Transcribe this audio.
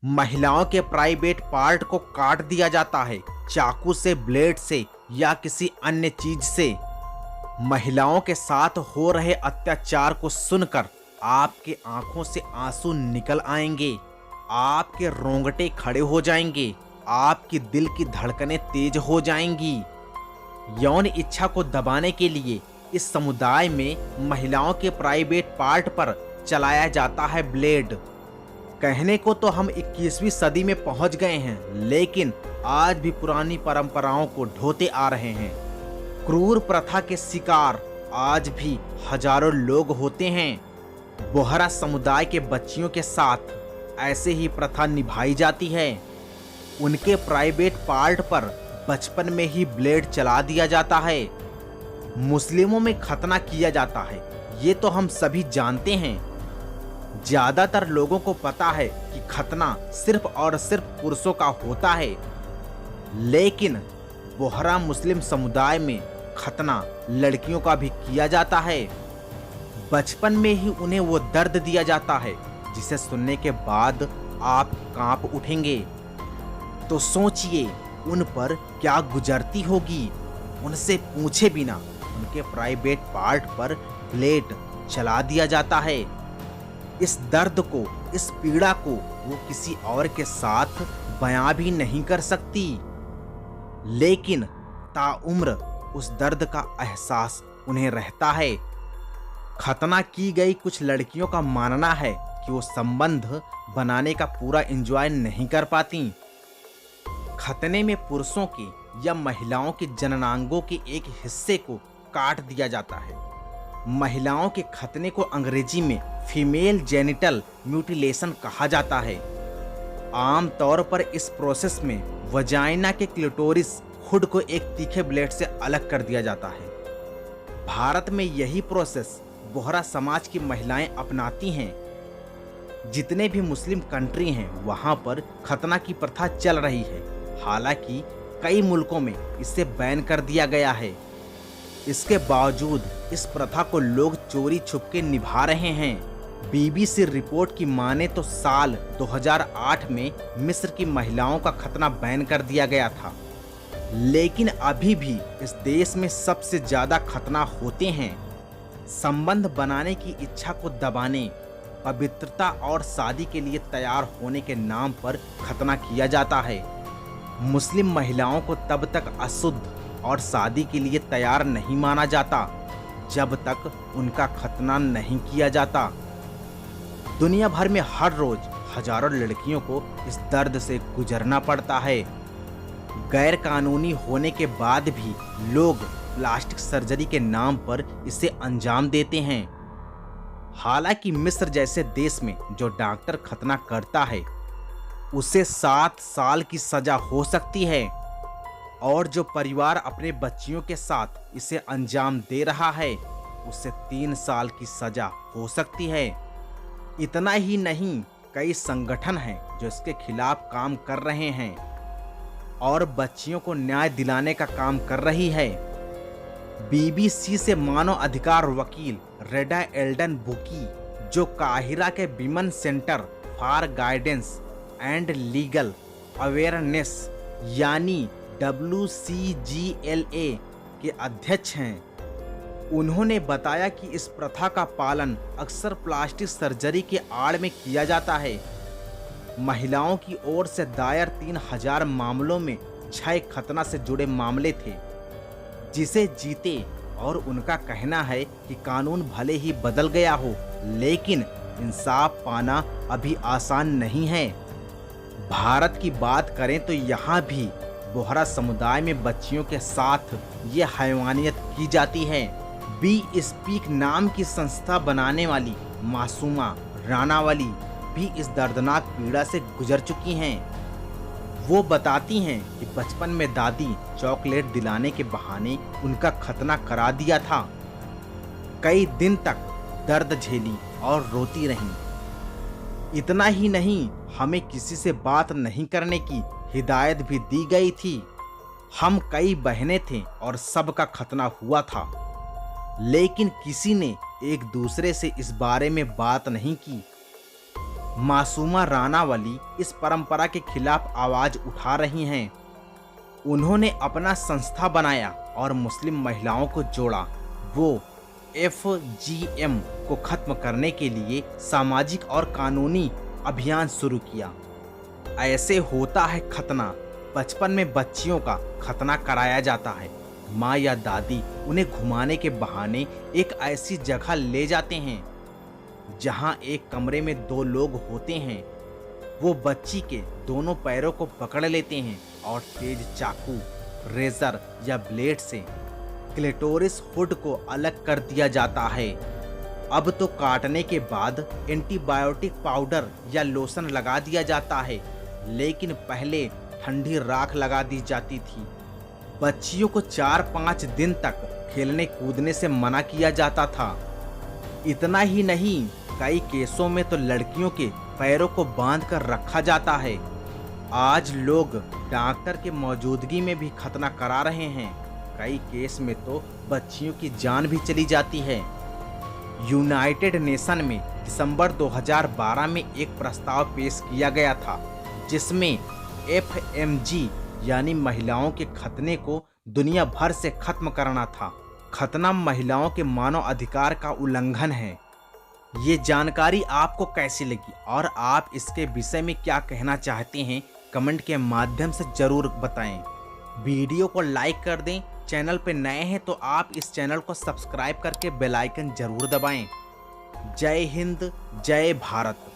महिलाओं के private part को काट दिया जाता है, चाकू से, ब्लेड से या किसी अन्य चीज से। महिलाओं के साथ हो रहे अत्याचार को सुनकर आपके आंखों से आंसू निकल आएंगे, आपके रोंगटे खड़े हो जाएंगे, आपकी दिल की धड़कनें तेज हो जाएंगी। यौन इच्छा को दबाने के लिए इस समुदाय में महिलाओं के प्राइवेट पार्ट पर चलाया जाता है ब्लेड। कहने को तो हम 21वीं सदी में पहुंच गए हैं, लेकिन आज भी पुरानी परंपराओं को ढोते आ रहे हैं। क्रूर प्रथा के शिकार आज भी हजारों लोग होते हैं। बोहरा समुदाय के बच्चियों के साथ ऐसे ही प्रथा निभाई जाती है। उनके प्राइवेट पार्ट पर बचपन में ही ब्लेड चला दिया जाता है। मुस्लिमों में खतना किया जाता है, ये तो हम सभी जानते हैं। ज्यादातर लोगों को पता है कि खतना सिर्फ और सिर्फ पुरुषों का होता है, लेकिन बोहरा मुस्लिम समुदाय में खतना लड़कियों का भी किया जाता है। बचपन में ही उन्हें वो दर्द दिया जाता है जिसे सुनने के बाद आप कांप उठेंगे। तो सोचिए उन पर क्या गुजरती होगी। उनसे पूछे बिना उनके प्राइवेट पार्ट पर ब्लेड चला दिया जाता है। इस दर्द को, इस पीड़ा को वो किसी और के साथ बयां भी नहीं कर सकती, लेकिन ताउम्र उस दर्द का एहसास उन्हें रहता है। खतना की गई कुछ लड़कियों का मानना है कि वो संबंध बनाने का पूरा एंजॉय नहीं कर पाती। खतने में पुरुषों के या महिलाओं के जननांगों के एक हिस्से को काट दिया जाता है। महिलाओं के खतने को अंग्रेजी में फीमेल जेनिटल म्यूटिलेशन कहा जाता है। आम तौर पर इस प्रोसेस में वजाइना के क्लिटोरिस खुद को एक तीखे ब्लेड से अलग कर दिया जाता है। भारत में यही प्रोसेस बोहरा समाज की महिलाएं अपनाती हैं। जितने भी मुस्लिम कंट्री हैं वहां पर खतना की प्रथा चल रही है। हालांकि कई मुल्कों में इसे बैन कर दिया गया है। इसके बावजूद इस प्रथा को लोग चोरी छुपके निभा रहे हैं। बीबीसी रिपोर्ट की माने तो साल 2008 में मिस्र की महिलाओं का खतना बैन कर दिया गया था, लेकिन अभी भी इस देश में सबसे ज्यादा खतना होते हैं। संबंध बनाने की इच्छा को दबाने, पवित्रता और शादी के लिए तैयार होने के नाम पर खतना किया जाता है। मुस्लिम महिलाओं को तब तक अशुद्ध और शादी के लिए तैयार नहीं माना जाता जब तक उनका खतना नहीं किया जाता। दुनिया भर में हर रोज हजारों लड़कियों को इस दर्द से गुजरना पड़ता है। गैर कानूनी होने के बाद भी लोग प्लास्टिक सर्जरी के नाम पर इसे अंजाम देते हैं। हालांकि मिस्र जैसे देश में जो डॉक्टर खतना करता है उसे 7 साल की सजा हो सकती है, और जो परिवार अपने बच्चियों के साथ इसे अंजाम दे रहा है उसे 3 साल की सजा हो सकती है। इतना ही नहीं, कई संगठन हैं जो इसके खिलाफ काम कर रहे हैं और बच्चियों को न्याय दिलाने का काम कर रही है। बीबीसी से मानव अधिकार वकील रेडा एल्डन बुकी, जो काहिरा के women centre for guidance and legal awareness यानी WCGLA के अध्यक्ष हैं, उन्होंने बताया कि इस प्रथा का पालन अक्सर प्लास्टिक सर्जरी के आड़ में किया जाता है। महिलाओं की ओर से दायर 3000 मामलों में 6 खतना से जुड़े मामले थे, जिसे जीते, और उनका कहना है कि कानून भले ही बदल गया हो, लेकिन इंसाफ पाना अभी आसान नहीं है। भारत की बात करें तो यहाँ भी बोहरा समुदाय में बच्चियों के साथ ये हैवानियत की जाती है। बी स्पीक नाम की संस्था बनाने वाली मासूमा रानावली भी इस दर्दनाक पीड़ा से गुजर चुकी हैं। वो बताती हैं कि बचपन में दादी चॉकलेट दिलाने के बहाने उनका खतना करा दिया था। कई दिन तक दर्द झेली और रोती रहीं। इतना ही नहीं, हमें किसी से बात नहीं करने की हिदायत भी दी गई थी। हम कई बहनें थे और सबका खतना हुआ था, लेकिन किसी ने एक दूसरे से इस बारे में बात नहीं की। मासूमा रानावली इस परंपरा के खिलाफ आवाज उठा रही हैं। उन्होंने अपना संस्था बनाया और मुस्लिम महिलाओं को जोड़ा। वो FGM को खत्म करने के लिए सामाजिक और कानूनी अभियान शुरू किया। ऐसे होता है खतना। बचपन में बच्चियों का खतना कराया जाता है। माँ या दादी उन्हें घुमाने के बहाने एक ऐसी जगह ले जाते हैं जहाँ एक कमरे में 2 लोग होते हैं। वो बच्ची के दोनों पैरों को पकड़ लेते हैं और तेज चाकू, रेजर या ब्लेड से क्लिटोरिस हुड को अलग कर दिया जाता है। अब तो काटने के बाद एंटीबायोटिक पाउडर या लोशन लगा दिया जाता है, लेकिन पहले ठंडी राख लगा दी जाती थी। बच्चियों को 4-5 दिन तक खेलने कूदने से मना किया जाता था। इतना ही नहीं, कई केसों में तो लड़कियों के पैरों को बांध कर रखा जाता है। आज लोग डॉक्टर के मौजूदगी में भी खतना करा रहे हैं। कई केस में तो बच्चियों की जान भी चली जाती है। यूनाइटेड नेशन में दिसंबर 2012 में एक प्रस्ताव पेश किया गया था जिसमें FMG यानी महिलाओं के खतने को दुनिया भर से खत्म करना था। खतना महिलाओं के मानव अधिकार का उल्लंघन है। ये जानकारी आपको कैसी लगी और आप इसके विषय में क्या कहना चाहते हैं, कमेंट के माध्यम से जरूर बताएं। वीडियो को लाइक कर दें। चैनल पे नए हैं तो आप इस चैनल को सब्सक्राइब करके बेल आइकन जरूर दबाएं। जय हिंद, जय भारत।